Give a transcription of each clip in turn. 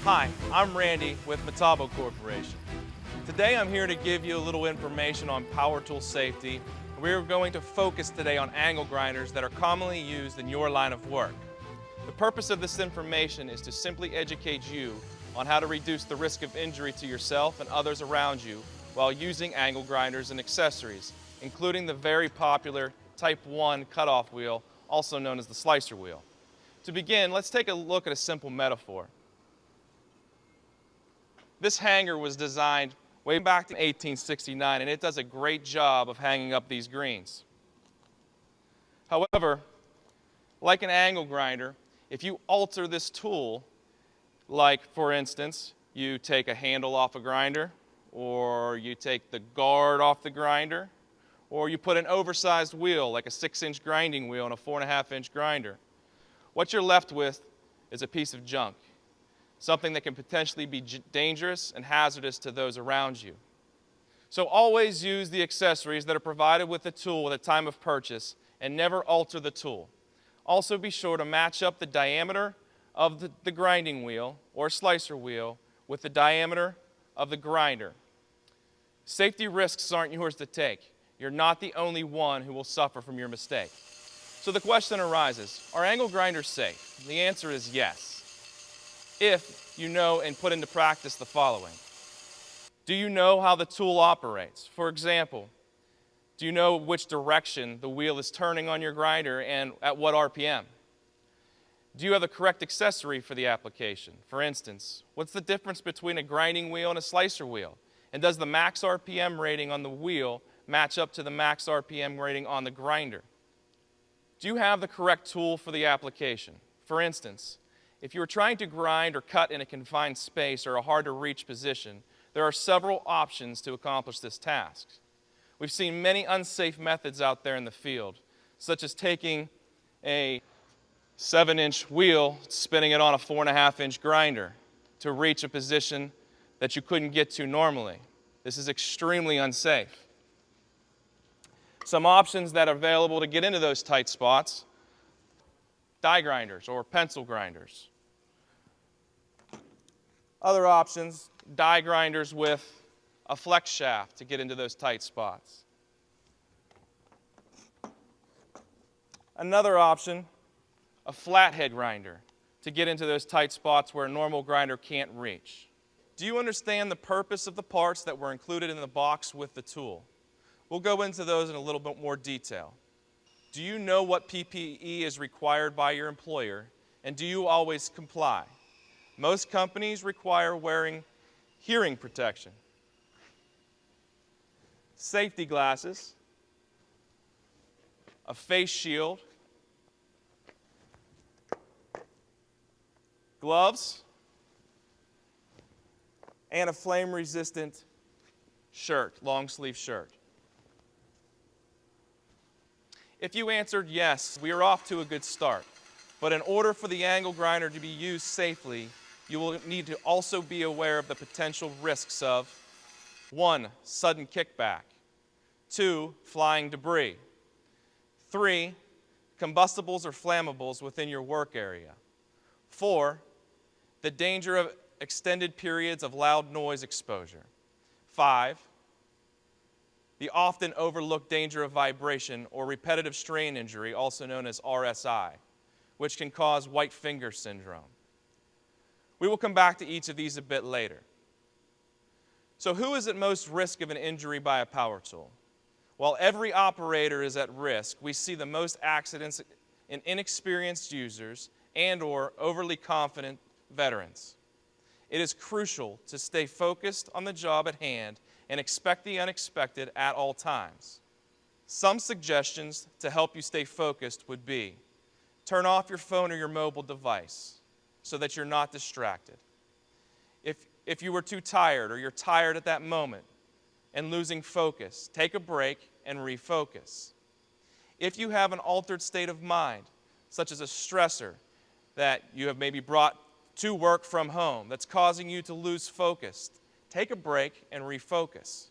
Hi, I'm Randy with Metabo Corporation. Today I'm here to give you a little information on power tool safety. We're going to focus today on angle grinders that are commonly used in your line of work. The purpose of this information is to simply educate you on how to reduce the risk of injury to yourself and others around you while using angle grinders and accessories, including the very popular Type 1 cutoff wheel, also known as the slicer wheel. To begin, let's take a look at a simple metaphor. This hanger was designed way back in 1869, and it does a great job of hanging up these greens. However, like an angle grinder, if you alter this tool, like for instance, you take a handle off a grinder, or you take the guard off the grinder, or you put an oversized wheel, like a 6-inch grinding wheel on a 4.5-inch grinder, what you're left with is a piece of junk. Something that can potentially be dangerous and hazardous to those around you. So always use the accessories that are provided with the tool at the time of purchase and never alter the tool. Also be sure to match up the diameter of the grinding wheel or slicer wheel with the diameter of the grinder. Safety risks aren't yours to take. You're not the only one who will suffer from your mistake. So the question arises, are angle grinders safe? The answer is yes, if you know and put into practice the following. Do you know how the tool operates? For example, do you know which direction the wheel is turning on your grinder and at what RPM? Do you have the correct accessory for the application? For instance, what's the difference between a grinding wheel and a slicer wheel? And does the max RPM rating on the wheel match up to the max RPM rating on the grinder? Do you have the correct tool for the application? For instance, if you are trying to grind or cut in a confined space or a hard-to-reach position, there are several options to accomplish this task. We've seen many unsafe methods out there in the field, such as taking a 7-inch wheel, spinning it on a 4.5-inch grinder to reach a position that you couldn't get to normally. This is extremely unsafe. Some options that are available to get into those tight spots: die grinders or pencil grinders. Other options, die grinders with a flex shaft to get into those tight spots. Another option, a flathead grinder to get into those tight spots where a normal grinder can't reach. Do you understand the purpose of the parts that were included in the box with the tool? We'll go into those in a little bit more detail. Do you know what PPE is required by your employer, and do you always comply? Most companies require wearing hearing protection, safety glasses, a face shield, gloves, and a flame-resistant shirt, long-sleeve shirt. If you answered yes, we are off to a good start. But in order for the angle grinder to be used safely, you will need to also be aware of the potential risks of 1. Sudden kickback, 2. Flying debris, 3. Combustibles or flammables within your work area, 4. The danger of extended periods of loud noise exposure, 5. The often overlooked danger of vibration or repetitive strain injury, also known as RSI, which can cause white finger syndrome. We will come back to each of these a bit later. So who is at most risk of an injury by a power tool? While every operator is at risk, we see the most accidents in inexperienced users and/or overly confident veterans. It is crucial to stay focused on the job at hand and expect the unexpected at all times. Some suggestions to help you stay focused would be: turn off your phone or your mobile device so that you're not distracted. If you were too tired or you're tired at that moment and losing focus, take a break and refocus. If you have an altered state of mind, such as a stressor that you have maybe brought to work from home that's causing you to lose focus, take a break and refocus.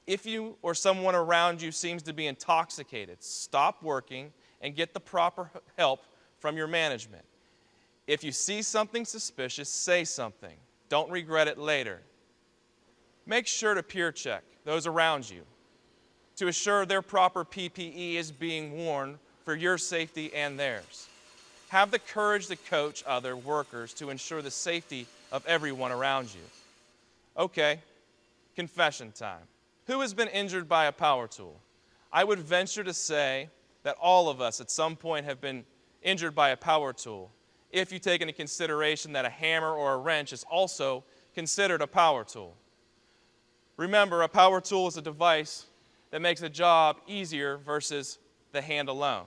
If you or someone around you seems to be intoxicated, stop working and get the proper help from your management. If you see something suspicious, say something. Don't regret it later. Make sure to peer check those around you to assure their proper PPE is being worn for your safety and theirs. Have the courage to coach other workers to ensure the safety of everyone around you. Okay, confession time. Who has been injured by a power tool? I would venture to say that all of us at some point have been injured by a power tool, if you take into consideration that a hammer or a wrench is also considered a power tool. Remember, a power tool is a device that makes a job easier versus the hand alone.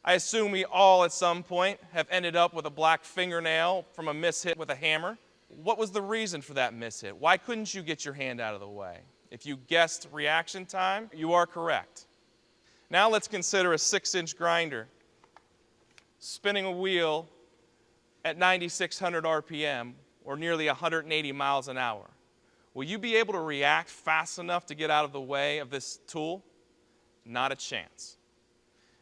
I assume we all at some point have ended up with a black fingernail from a mishit with a hammer. What was the reason for that mishit? Why couldn't you get your hand out of the way? If you guessed reaction time, you are correct. Now let's consider a 6-inch grinder spinning a wheel at 9,600 RPM, or nearly 180 miles an hour. Will you be able to react fast enough to get out of the way of this tool? Not a chance.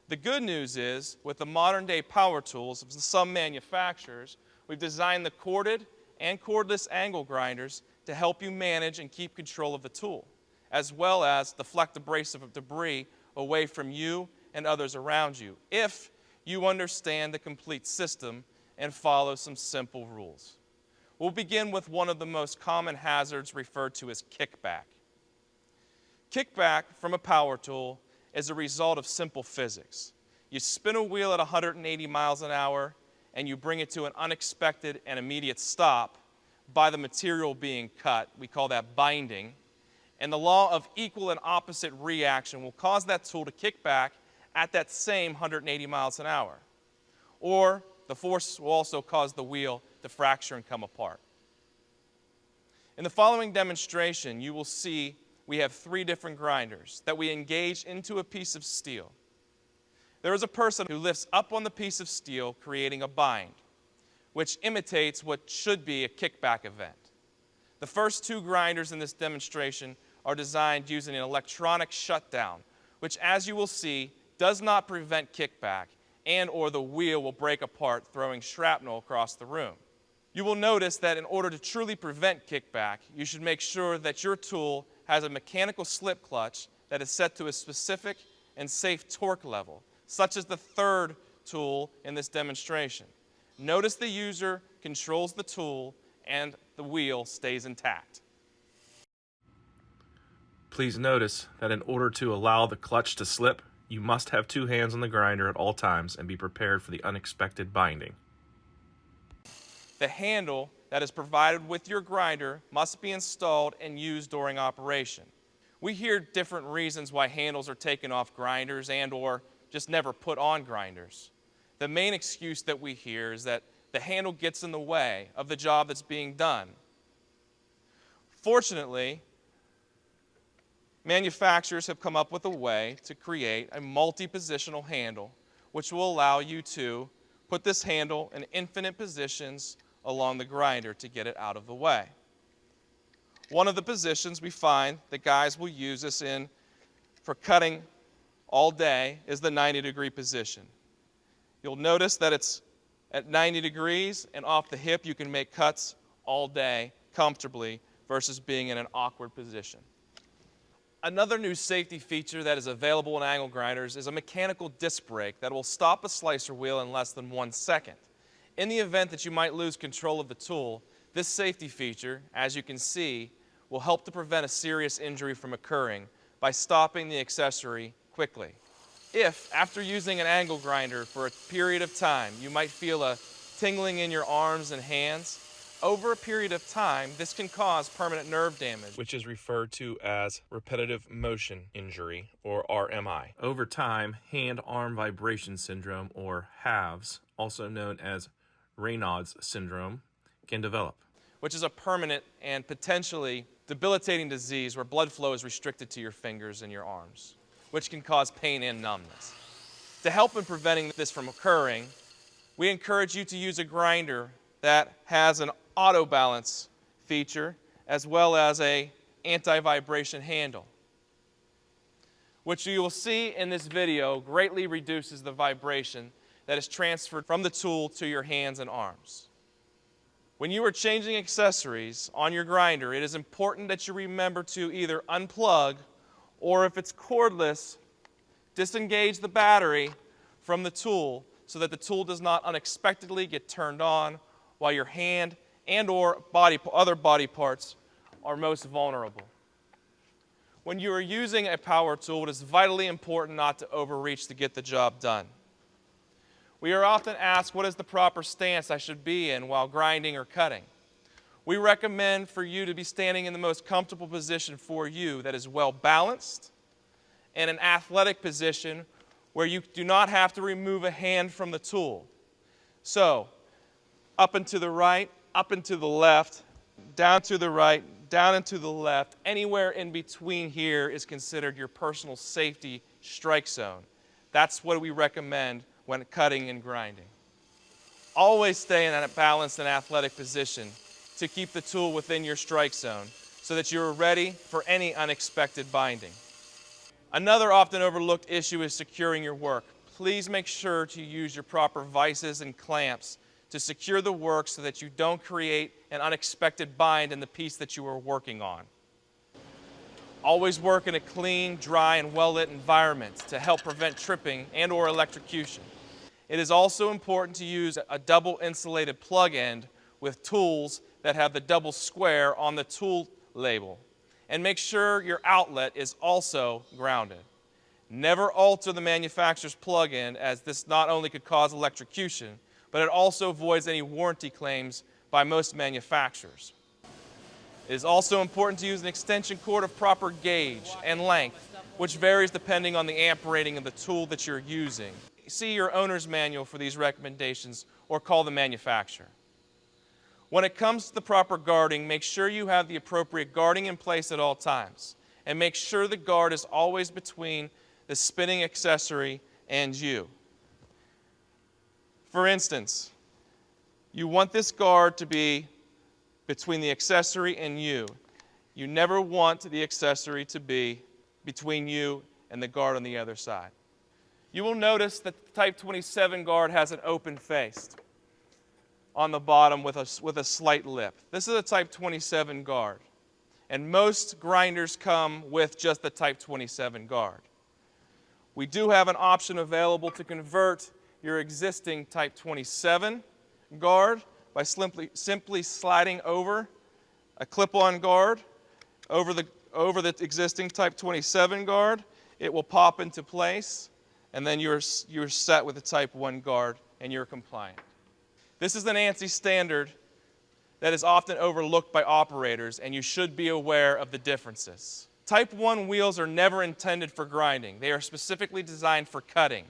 The good news is, with the modern day power tools of some manufacturers, we've designed the corded and cordless angle grinders to help you manage and keep control of the tool, as well as deflect abrasive debris away from you and others around you, if you understand the complete system and follow some simple rules. We'll begin with one of the most common hazards referred to as kickback. Kickback from a power tool is a result of simple physics. You spin a wheel at 180 miles an hour and you bring it to an unexpected and immediate stop by the material being cut. We call that binding. And the law of equal and opposite reaction will cause that tool to kick back at that same 180 miles an hour. Or the force will also cause the wheel to fracture and come apart. In the following demonstration, you will see we have 3 different grinders that we engage into a piece of steel. There is a person who lifts up on the piece of steel, creating a bind, which imitates what should be a kickback event. The first 2 grinders in this demonstration are designed using an electronic shutdown, which, as you will see, does not prevent kickback, and or the wheel will break apart, throwing shrapnel across the room. You will notice that in order to truly prevent kickback, you should make sure that your tool has a mechanical slip clutch that is set to a specific and safe torque level, such as the 3rd tool in this demonstration. Notice the user controls the tool and the wheel stays intact. Please notice that in order to allow the clutch to slip, you must have 2 hands on the grinder at all times and be prepared for the unexpected binding. The handle that is provided with your grinder must be installed and used during operation. We hear different reasons why handles are taken off grinders and or just never put on grinders. The main excuse that we hear is that the handle gets in the way of the job that's being done. Fortunately, manufacturers have come up with a way to create a multi-positional handle, which will allow you to put this handle in infinite positions along the grinder to get it out of the way. One of the positions we find that guys will use this in for cutting all day is the 90-degree position. You'll notice that it's at 90 degrees and off the hip you can make cuts all day comfortably versus being in an awkward position. Another new safety feature that is available in angle grinders is a mechanical disc brake that will stop a slicer wheel in less than 1 second. In the event that you might lose control of the tool, this safety feature, as you can see, will help to prevent a serious injury from occurring by stopping the accessory quickly. If, after using an angle grinder for a period of time, you might feel a tingling in your arms and hands, over a period of time, this can cause permanent nerve damage, which is referred to as repetitive motion injury, or RMI. Over time, hand-arm vibration syndrome, or HAVS, also known as Raynaud's syndrome, can develop, which is a permanent and potentially debilitating disease where blood flow is restricted to your fingers and your arms, which can cause pain and numbness. To help in preventing this from occurring, we encourage you to use a grinder that has an auto balance feature as well as a anti-vibration handle, which you will see in this video greatly reduces the vibration that is transferred from the tool to your hands and arms. When you are changing accessories on your grinder, it is important that you remember to either unplug or, if it's cordless, disengage the battery from the tool so that the tool does not unexpectedly get turned on while your hand and or other body parts are most vulnerable. When you are using a power tool, it is vitally important not to overreach to get the job done. We are often asked, what is the proper stance I should be in while grinding or cutting? We recommend for you to be standing in the most comfortable position for you that is well balanced and an athletic position where you do not have to remove a hand from the tool. So, up and to the right, up and to the left, down to the right, down and to the left, anywhere in between here is considered your personal safety strike zone. That's what we recommend when cutting and grinding. Always stay in a balanced and athletic position to keep the tool within your strike zone so that you're ready for any unexpected binding. Another often overlooked issue is securing your work. Please make sure to use your proper vices and clamps to secure the work so that you don't create an unexpected bind in the piece that you are working on. Always work in a clean, dry, and well-lit environment to help prevent tripping and or electrocution. It is also important to use a double insulated plug end with tools that have the double square on the tool label. And make sure your outlet is also grounded. Never alter the manufacturer's plug-in, as this not only could cause electrocution, but it also avoids any warranty claims by most manufacturers. It is also important to use an extension cord of proper gauge and length, which varies depending on the amp rating of the tool that you're using. See your owner's manual for these recommendations or call the manufacturer. When it comes to the proper guarding, make sure you have the appropriate guarding in place at all times, and make sure the guard is always between the spinning accessory and you. For instance, you want this guard to be between the accessory and you. You never want the accessory to be between you and the guard on the other side. You will notice that the Type 27 guard has an open face on the bottom with a slight lip. This is a Type 27 guard, and most grinders come with just the Type 27 guard. We do have an option available to convert your existing Type 27 guard by simply sliding over a clip-on guard over the existing Type 27 guard. It will pop into place, and then you're set with the Type 1 guard, and you're compliant. This is an ANSI standard that is often overlooked by operators, and you should be aware of the differences. Type 1 wheels are never intended for grinding. They are specifically designed for cutting.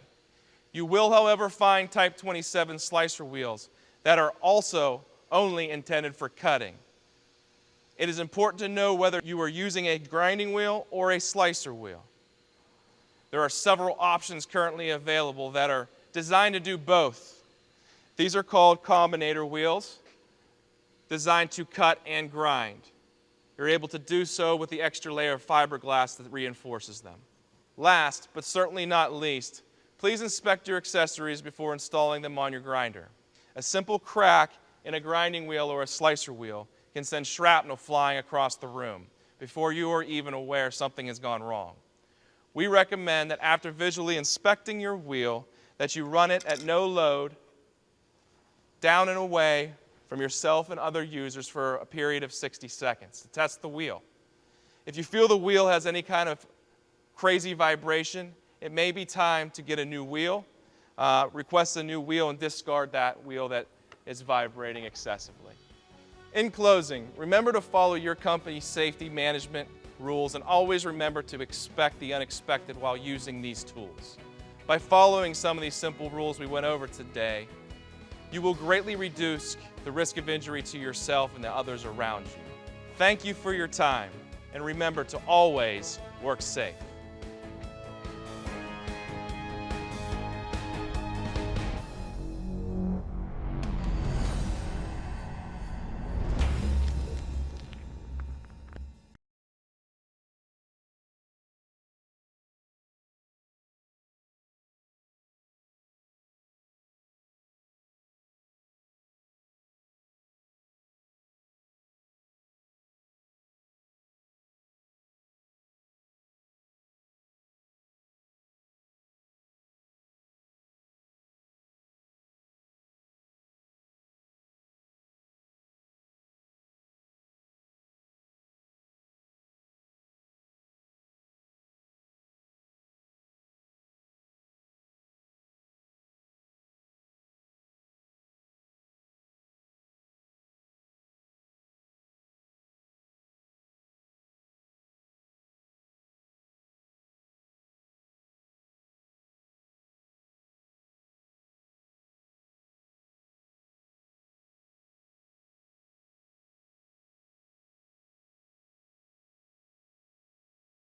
You will, however, find Type 27 slicer wheels that are also only intended for cutting. It is important to know whether you are using a grinding wheel or a slicer wheel. There are several options currently available that are designed to do both. These are called combinator wheels, designed to cut and grind. You're able to do so with the extra layer of fiberglass that reinforces them. Last, but certainly not least, please inspect your accessories before installing them on your grinder. A simple crack in a grinding wheel or a slicer wheel can send shrapnel flying across the room before you are even aware something has gone wrong. We recommend that after visually inspecting your wheel, that you run it at no load, down and away from yourself and other users for a period of 60 seconds to test the wheel. If you feel the wheel has any kind of crazy vibration, it may be time to get a new wheel, request a new wheel, and discard that wheel that is vibrating excessively. In closing, remember to follow your company's safety management rules and always remember to expect the unexpected while using these tools. By following some of these simple rules we went over today, you will greatly reduce the risk of injury to yourself and the others around you. Thank you for your time, and remember to always work safe.